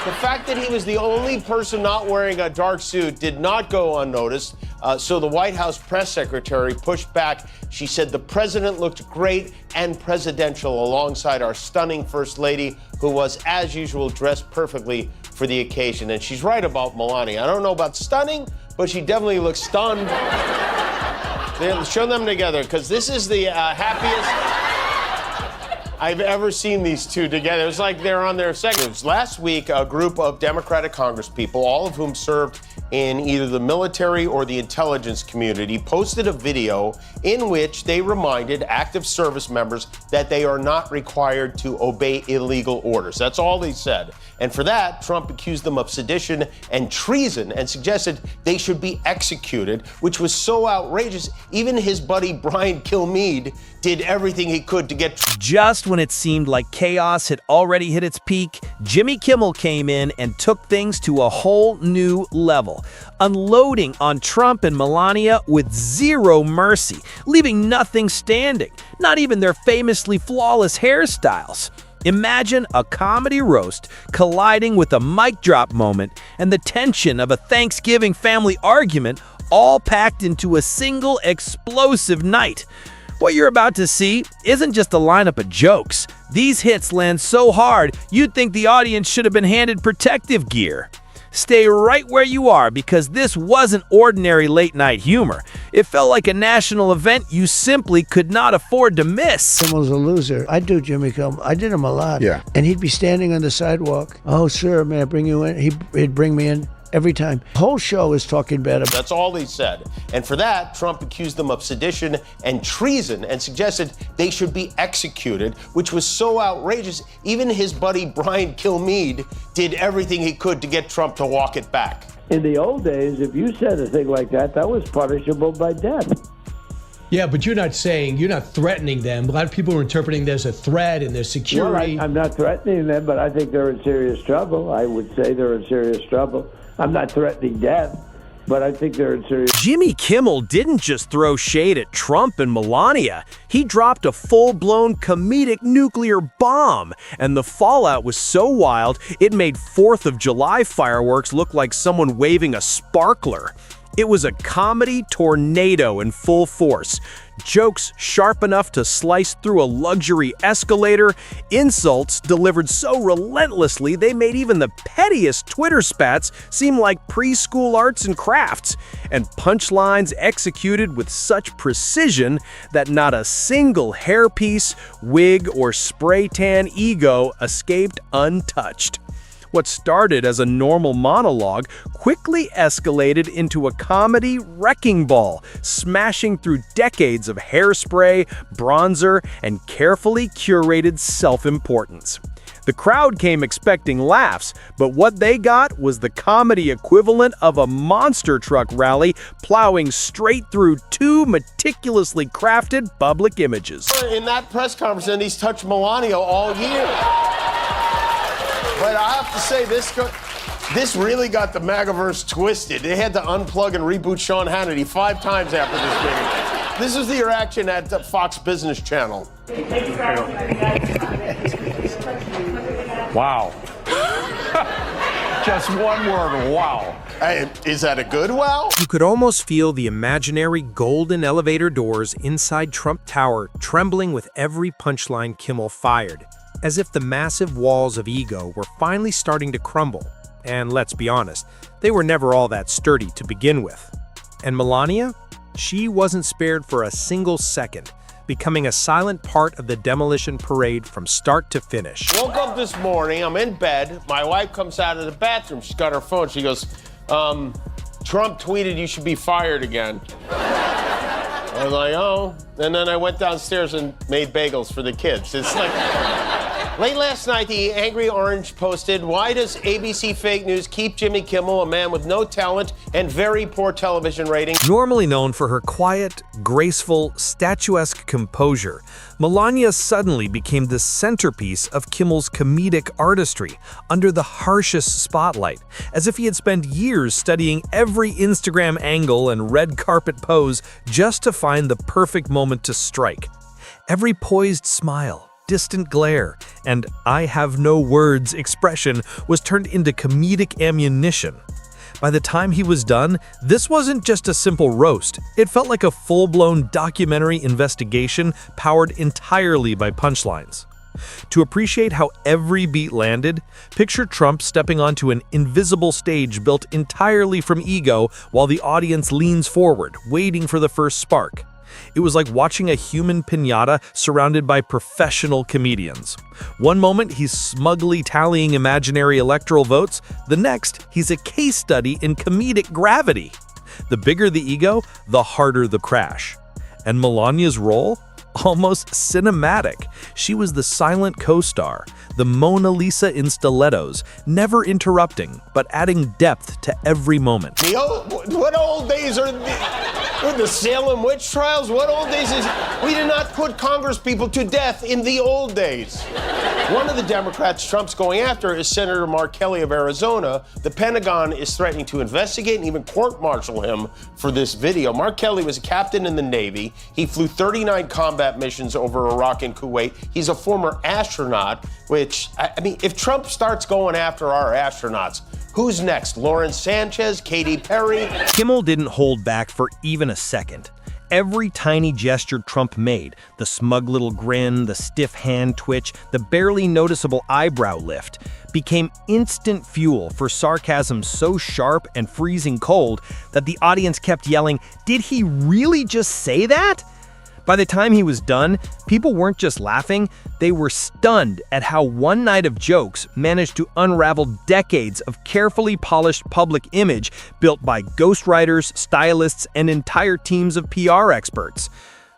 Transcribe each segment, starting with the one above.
The fact that he was the only person not wearing a dark suit did not go unnoticed. So the White House press secretary pushed back. She said the president looked great and presidential alongside our stunning first lady, who was, as usual, dressed perfectly for the occasion. And she's right about Melania. I don't know about stunning, but she definitely looks stunned. Show them together, because this is the happiest I've ever seen these two together. It was like they're on their second. Last week, a group of Democratic congresspeople, all of whom served in either the military or the intelligence community, posted a video in which they reminded active service members that they are not required to obey illegal orders. That's all they said. And for that, Trump accused them of sedition and treason and suggested they should be executed, which was so outrageous, even his buddy Brian Kilmeade did everything he could to get... Just when it seemed like chaos had already hit its peak, Jimmy Kimmel came in and took things to a whole new level, unloading on Trump and Melania with zero mercy, leaving nothing standing, not even their famously flawless hairstyles. Imagine a comedy roast colliding with a mic drop moment and the tension of a Thanksgiving family argument, all packed into a single explosive night. What you're about to see isn't just a lineup of jokes. These hits land so hard, you'd think the audience should have been handed protective gear. Stay right where you are, because this wasn't ordinary late-night humor. It felt like a national event you simply could not afford to miss. Kimmel's a loser. I do Jimmy Kimmel. I did him a lot. Yeah. And he'd be standing on the sidewalk. Oh, sir, may I bring you in? He'd bring me in. Every time. The whole show is talking bad about. That's all they said. And for that, Trump accused them of sedition and treason and suggested they should be executed, which was so outrageous, even his buddy Brian Kilmeade did everything he could to get Trump to walk it back. In the old days, if you said a thing like that, that was punishable by death. Yeah, but you're not threatening them. A lot of people are interpreting there's a threat and there's security. Well, I'm not threatening them, but I think they're in serious trouble. I would say they're in serious trouble. I'm not threatening death, but I think they're in serious... Jimmy Kimmel didn't just throw shade at Trump and Melania. He dropped a full-blown comedic nuclear bomb, and the fallout was so wild, it made 4th of July fireworks look like someone waving a sparkler. It was a comedy tornado in full force. Jokes sharp enough to slice through a luxury escalator, insults delivered so relentlessly they made even the pettiest Twitter spats seem like preschool arts and crafts, and punchlines executed with such precision that not a single hairpiece, wig, or spray tan ego escaped untouched. What started as a normal monologue quickly escalated into a comedy wrecking ball, smashing through decades of hairspray, bronzer, and carefully curated self-importance. The crowd came expecting laughs, but what they got was the comedy equivalent of a monster truck rally plowing straight through 2 meticulously crafted public images. In that press conference, and he's touched Melania all year. But I have to say, this really got the MAGAverse twisted. They had to unplug and reboot Sean Hannity 5 times after this meeting. This is the reaction at the Fox Business Channel. Wow. Just one word, wow. Hey, is that a good wow? You could almost feel the imaginary golden elevator doors inside Trump Tower trembling with every punchline Kimmel fired, as if the massive walls of ego were finally starting to crumble. And let's be honest, they were never all that sturdy to begin with. And Melania? She wasn't spared for a single second, becoming a silent part of the demolition parade from start to finish. Woke up this morning, I'm in bed, my wife comes out of the bathroom, she's got her phone, she goes, Trump tweeted you should be fired again. I was like, oh, and then I went downstairs and made bagels for the kids. It's like... Late last night, the Angry Orange posted, why does ABC Fake News keep Jimmy Kimmel, a man with no talent and very poor television ratings? Normally known for her quiet, graceful, statuesque composure, Melania suddenly became the centerpiece of Kimmel's comedic artistry, under the harshest spotlight, as if he had spent years studying every Instagram angle and red carpet pose just to find the perfect moment to strike. Every poised smile, distant glare, and "I have no words" expression was turned into comedic ammunition. By the time he was done, this wasn't just a simple roast. It felt like a full-blown documentary investigation powered entirely by punchlines. To appreciate how every beat landed, picture Trump stepping onto an invisible stage built entirely from ego while the audience leans forward, waiting for the first spark. It was like watching a human piñata surrounded by professional comedians. One moment, he's smugly tallying imaginary electoral votes. The next, he's a case study in comedic gravity. The bigger the ego, the harder the crash. And Melania's role? Almost cinematic. She was the silent co-star, the Mona Lisa in stilettos, never interrupting, but adding depth to every moment. What old days are the Salem witch trials? What old days is... We did not put Congress people to death in the old days. One of the Democrats Trump's going after is Senator Mark Kelly of Arizona. The Pentagon is threatening to investigate and even court-martial him for this video. Mark Kelly was a captain in the Navy. He flew 39 combat missions over Iraq and Kuwait. He's a former astronaut, which, I mean, if Trump starts going after our astronauts, who's next? Lauren Sanchez, Katy Perry? Kimmel didn't hold back for even a second. Every tiny gesture Trump made, the smug little grin, the stiff hand twitch, the barely noticeable eyebrow lift, became instant fuel for sarcasm so sharp and freezing cold that the audience kept yelling, "Did he really just say that?" By the time he was done, people weren't just laughing, they were stunned at how one night of jokes managed to unravel decades of carefully polished public image built by ghostwriters, stylists, and entire teams of PR experts.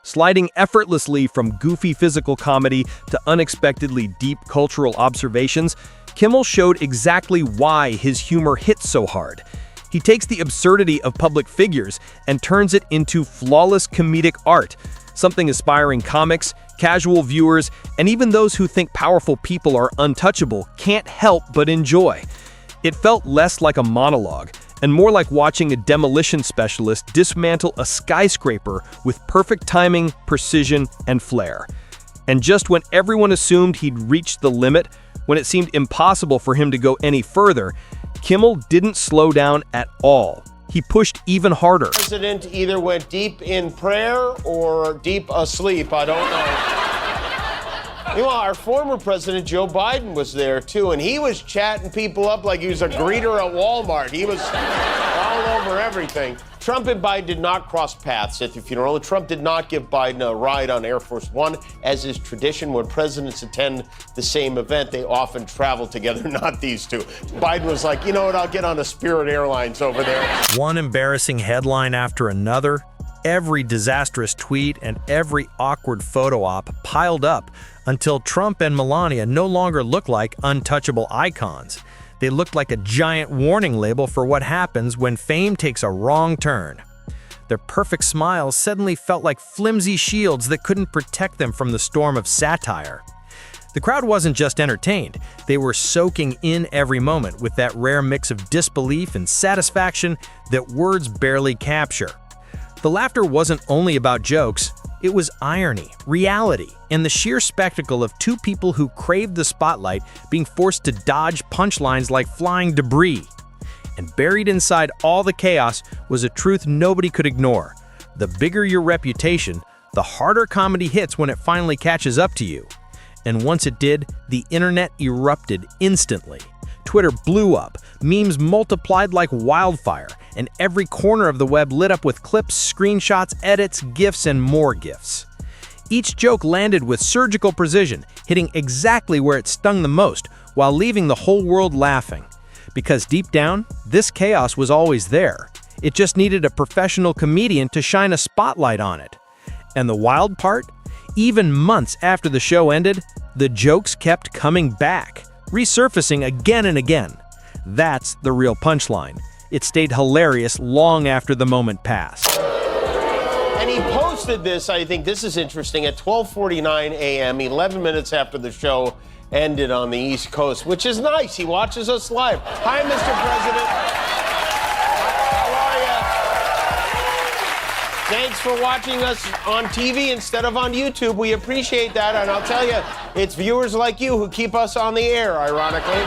Sliding effortlessly from goofy physical comedy to unexpectedly deep cultural observations, Kimmel showed exactly why his humor hits so hard. He takes the absurdity of public figures and turns it into flawless comedic art, something aspiring comics, casual viewers, and even those who think powerful people are untouchable can't help but enjoy. It felt less like a monologue and more like watching a demolition specialist dismantle a skyscraper with perfect timing, precision, and flair. And just when everyone assumed he'd reached the limit, when it seemed impossible for him to go any further, Kimmel didn't slow down at all. He pushed even harder. The president either went deep in prayer or deep asleep, I don't know. Meanwhile, our former president, Joe Biden, was there too, and he was chatting people up like he was a greeter at Walmart. He was all over everything. Trump and Biden did not cross paths at the funeral. Trump did not give Biden a ride on Air Force One, as is tradition. When presidents attend the same event, they often travel together, not these two. Biden was like, you know what, I'll get on a Spirit Airlines over there. One embarrassing headline after another, every disastrous tweet, and every awkward photo op piled up until Trump and Melania no longer looked like untouchable icons. They looked like a giant warning label for what happens when fame takes a wrong turn. Their perfect smiles suddenly felt like flimsy shields that couldn't protect them from the storm of satire. The crowd wasn't just entertained, they were soaking in every moment with that rare mix of disbelief and satisfaction that words barely capture. The laughter wasn't only about jokes, it was irony, reality, and the sheer spectacle of two people who craved the spotlight being forced to dodge punchlines like flying debris. And buried inside all the chaos was a truth nobody could ignore. The bigger your reputation, the harder comedy hits when it finally catches up to you. And once it did, the internet erupted instantly. Twitter blew up, memes multiplied like wildfire, and every corner of the web lit up with clips, screenshots, edits, GIFs, and more GIFs. Each joke landed with surgical precision, hitting exactly where it stung the most, while leaving the whole world laughing. Because deep down, this chaos was always there. It just needed a professional comedian to shine a spotlight on it. And the wild part? Even months after the show ended, the jokes kept coming back, resurfacing again and again. That's the real punchline. It stayed hilarious long after the moment passed. And he posted this, I think this is interesting, at 12:49 a.m., 11 minutes after the show ended on the East Coast, which is nice. He watches us live. Hi, Mr. President. How are Thanks for watching us on TV instead of on YouTube. We appreciate that, and I'll tell you, it's viewers like you who keep us on the air, ironically.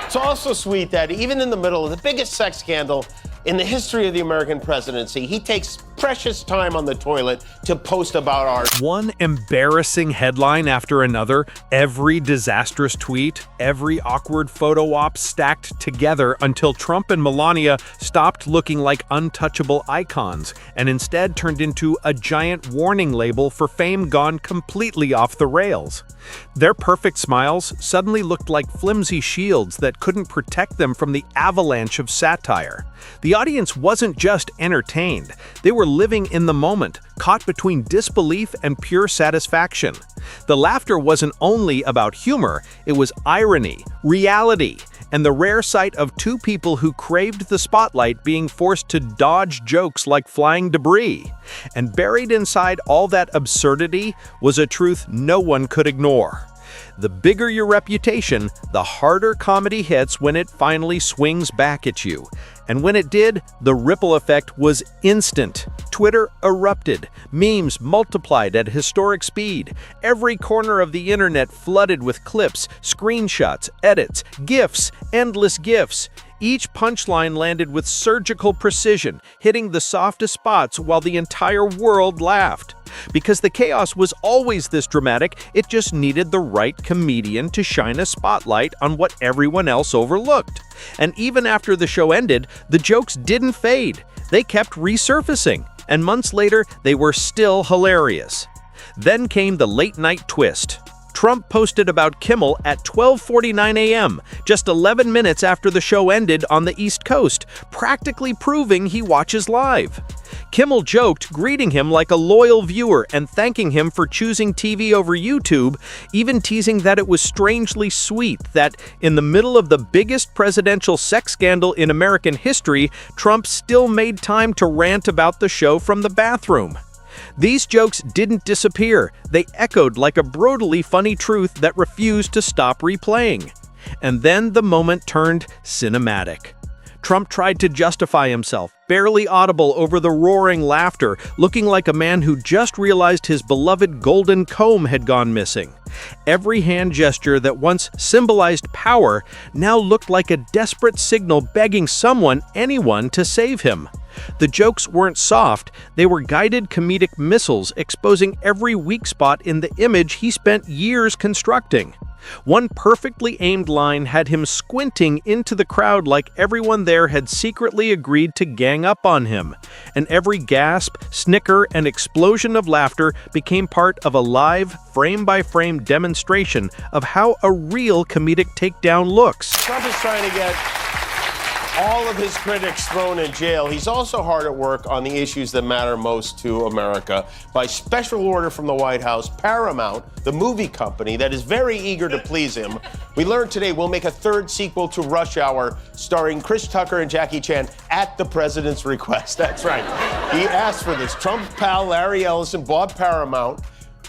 It's also sweet that even in the middle of the biggest sex scandal in the history of the American presidency, he takes precious time on the toilet to post about art. One embarrassing headline after another, every disastrous tweet, every awkward photo op stacked together until Trump and Melania stopped looking like untouchable icons and instead turned into a giant warning label for fame gone completely off the rails. Their perfect smiles suddenly looked like flimsy shields that couldn't protect them from the avalanche of satire. The audience wasn't just entertained, they were living in the moment, caught between disbelief and pure satisfaction. The laughter wasn't only about humor, it was irony, reality, and the rare sight of two people who craved the spotlight being forced to dodge jokes like flying debris. And buried inside all that absurdity was a truth no one could ignore. The bigger your reputation, the harder comedy hits when it finally swings back at you. And when it did, the ripple effect was instant. Twitter erupted, memes multiplied at historic speed, every corner of the internet flooded with clips, screenshots, edits, GIFs, endless GIFs. Each punchline landed with surgical precision, hitting the softest spots while the entire world laughed. Because the chaos was always this dramatic, it just needed the right comedian to shine a spotlight on what everyone else overlooked. And even after the show ended, the jokes didn't fade. They kept resurfacing, and months later, they were still hilarious. Then came the late-night twist. Trump posted about Kimmel at 12:49 a.m., just 11 minutes after the show ended on the East Coast, practically proving he watches live. Kimmel joked, greeting him like a loyal viewer and thanking him for choosing TV over YouTube, even teasing that it was strangely sweet that, in the middle of the biggest presidential sex scandal in American history, Trump still made time to rant about the show from the bathroom. These jokes didn't disappear, they echoed like a brutally funny truth that refused to stop replaying. And then the moment turned cinematic. Trump tried to justify himself, barely audible over the roaring laughter, looking like a man who just realized his beloved golden comb had gone missing. Every hand gesture that once symbolized power now looked like a desperate signal begging someone, anyone, to save him. The jokes weren't soft, they were guided comedic missiles exposing every weak spot in the image he spent years constructing. One perfectly aimed line had him squinting into the crowd like everyone there had secretly agreed to gang up on him, and every gasp, snicker, and explosion of laughter became part of a live, frame-by-frame demonstration of how a real comedic takedown looks. Trump is trying to get all of his critics thrown in jail. He's also hard at work on the issues that matter most to America. By special order from the White House, Paramount, the movie company that is very eager to please him, we learned today will make a third sequel to Rush Hour starring Chris Tucker and Jackie Chan at the president's request. That's right. He asked for this. Trump's pal Larry Ellison bought Paramount.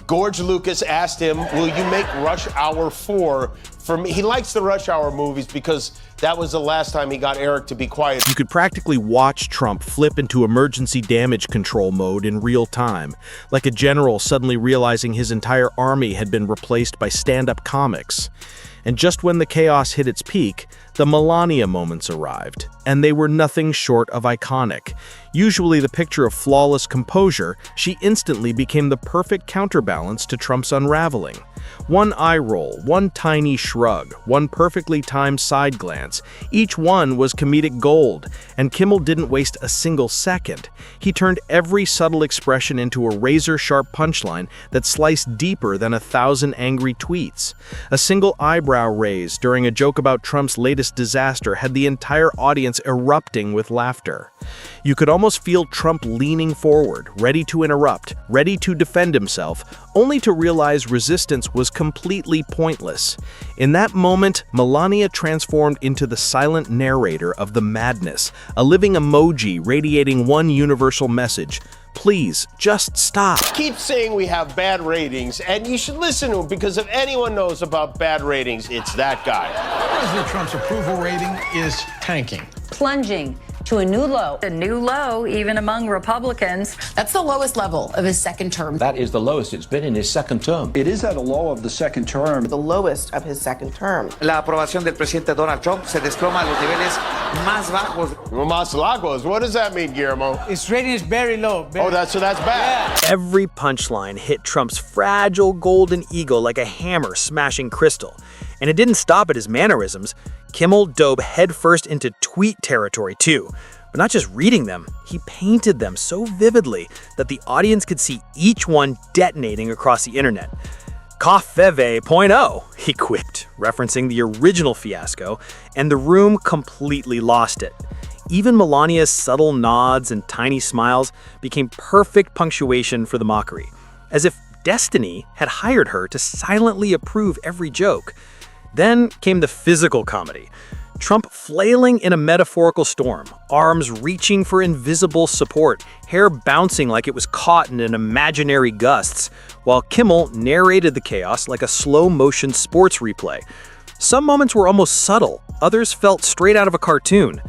George Lucas asked him, will you make Rush Hour 4 for me? He likes the Rush Hour movies because that was the last time he got Eric to be quiet. You could practically watch Trump flip into emergency damage control mode in real time, like a general suddenly realizing his entire army had been replaced by stand-up comics. And just when the chaos hit its peak, the Melania moments arrived, and they were nothing short of iconic. Usually the picture of flawless composure, she instantly became the perfect counterbalance to Trump's unraveling. One eye roll, one tiny shrug, one perfectly timed side glance. Each one was comedic gold, and Kimmel didn't waste a single second. He turned every subtle expression into a razor-sharp punchline that sliced deeper than 1,000 angry tweets. A single eyebrow raise during a joke about Trump's latest disaster had the entire audience erupting with laughter. You could almost feel Trump leaning forward, ready to interrupt, ready to defend himself, only to realize resistance was completely pointless. In that moment, Melania transformed into the silent narrator of the madness, a living emoji radiating one universal message: please, just stop. Keep saying we have bad ratings, and you should listen to him, because if anyone knows about bad ratings, it's that guy. President Trump's approval rating is tanking. Plunging. to a new low. A new low, even among Republicans. That's the lowest level of his second term. That is the lowest it's been in his second term. It is at a low of the second term. The lowest of his second term. La aprobación del presidente Donald Trump se desploma a los niveles más bajos. Más lagos. What does that mean, Guillermo? Its rating is very low. So that's bad. Yeah. Every punchline hit Trump's fragile golden ego like a hammer smashing crystal. And it didn't stop at his mannerisms. Kimmel dove headfirst into tweet territory too. But not just reading them, he painted them so vividly that the audience could see each one detonating across the internet. Coffeve.0, he quipped, referencing the original fiasco, and the room completely lost it. Even Melania's subtle nods and tiny smiles became perfect punctuation for the mockery, as if destiny had hired her to silently approve every joke. Then came the physical comedy. Trump flailing in a metaphorical storm, arms reaching for invisible support, hair bouncing like it was caught in an imaginary gusts, while Kimmel narrated the chaos like a slow-motion sports replay. Some moments were almost subtle, others felt straight out of a cartoon.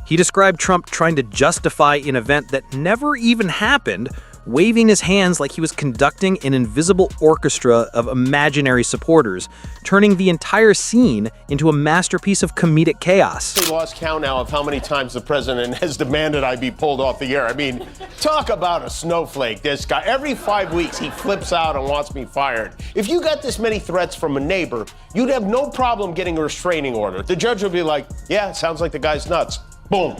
He described Trump trying to justify an event that never even happened, waving his hands like he was conducting an invisible orchestra of imaginary supporters, turning the entire scene into a masterpiece of comedic chaos. We lost count now of how many times the president has demanded I be pulled off the air. I mean, talk about a snowflake, this guy. Every 5 weeks, he flips out and wants me fired. If you got this many threats from a neighbor, you'd have no problem getting a restraining order. The judge would be like, yeah, sounds like the guy's nuts. Boom.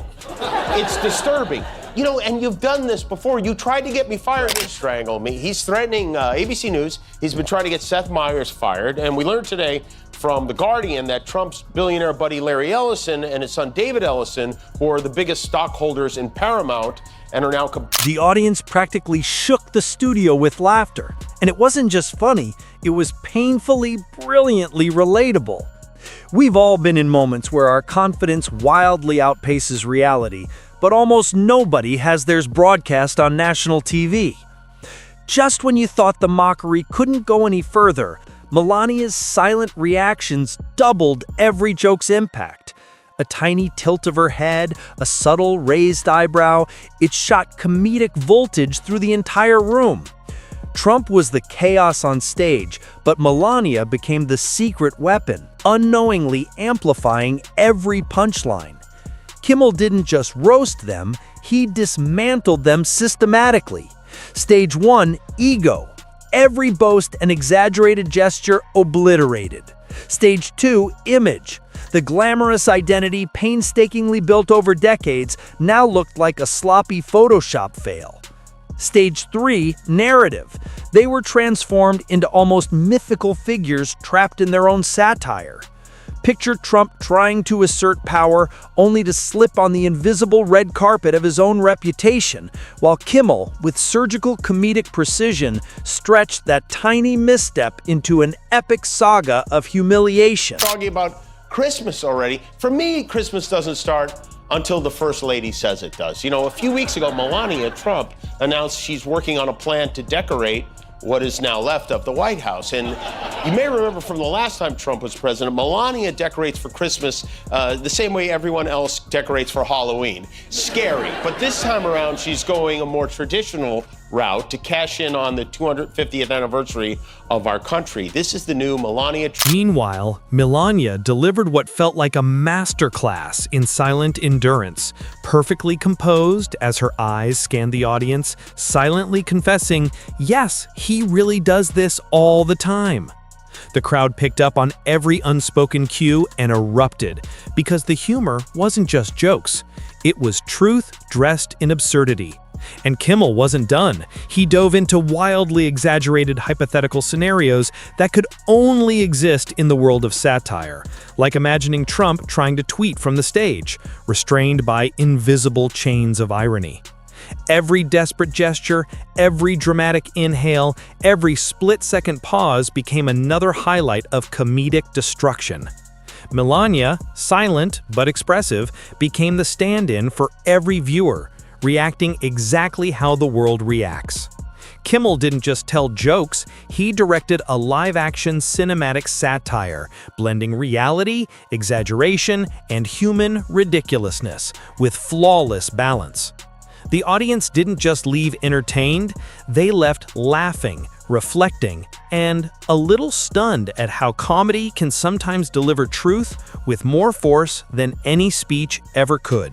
It's disturbing. You know, and you've done this before. You tried to get me fired. They strangle me. He's threatening ABC News. He's been trying to get Seth Meyers fired. And we learned today from The Guardian that Trump's billionaire buddy Larry Ellison and his son David Ellison, who are the biggest stockholders in Paramount, and are now... The audience practically shook the studio with laughter. And it wasn't just funny, it was painfully, brilliantly relatable. We've all been in moments where our confidence wildly outpaces reality, but almost nobody has theirs broadcast on national TV. Just when you thought the mockery couldn't go any further, Melania's silent reactions doubled every joke's impact. A tiny tilt of her head, a subtle raised eyebrow, it shot comedic voltage through the entire room. Trump was the chaos on stage, but Melania became the secret weapon, unknowingly amplifying every punchline. Kimmel didn't just roast them, he dismantled them systematically. Stage 1, ego. Every boast and exaggerated gesture obliterated. Stage 2, image. The glamorous identity painstakingly built over decades now looked like a sloppy Photoshop fail. Stage 3, narrative. They were transformed into almost mythical figures trapped in their own satire. Picture Trump trying to assert power only to slip on the invisible red carpet of his own reputation, while Kimmel, with surgical comedic precision, stretched that tiny misstep into an epic saga of humiliation. Talking about Christmas already. For me, Christmas doesn't start until the First Lady says it does. You know, a few weeks ago, Melania Trump announced she's working on a plan to decorate what is now left of the White House. And you may remember from the last time Trump was president, Melania decorates for Christmas the same way everyone else decorates for Halloween. Scary. But this time around, she's going a more traditional route to cash in on the 250th anniversary of our country. This is the new Melania. Meanwhile, Melania delivered what felt like a masterclass in silent endurance, perfectly composed as her eyes scanned the audience, silently confessing, yes, he really does this all the time. The crowd picked up on every unspoken cue and erupted, because the humor wasn't just jokes. It was truth dressed in absurdity. And Kimmel wasn't done. He dove into wildly exaggerated hypothetical scenarios that could only exist in the world of satire, like imagining Trump trying to tweet from the stage, restrained by invisible chains of irony. Every desperate gesture, every dramatic inhale, every split-second pause became another highlight of comedic destruction. Melania, silent but expressive, became the stand-in for every viewer, reacting exactly how the world reacts. Kimmel didn't just tell jokes, he directed a live-action cinematic satire, blending reality, exaggeration, and human ridiculousness with flawless balance. The audience didn't just leave entertained, they left laughing, reflecting, and a little stunned at how comedy can sometimes deliver truth with more force than any speech ever could.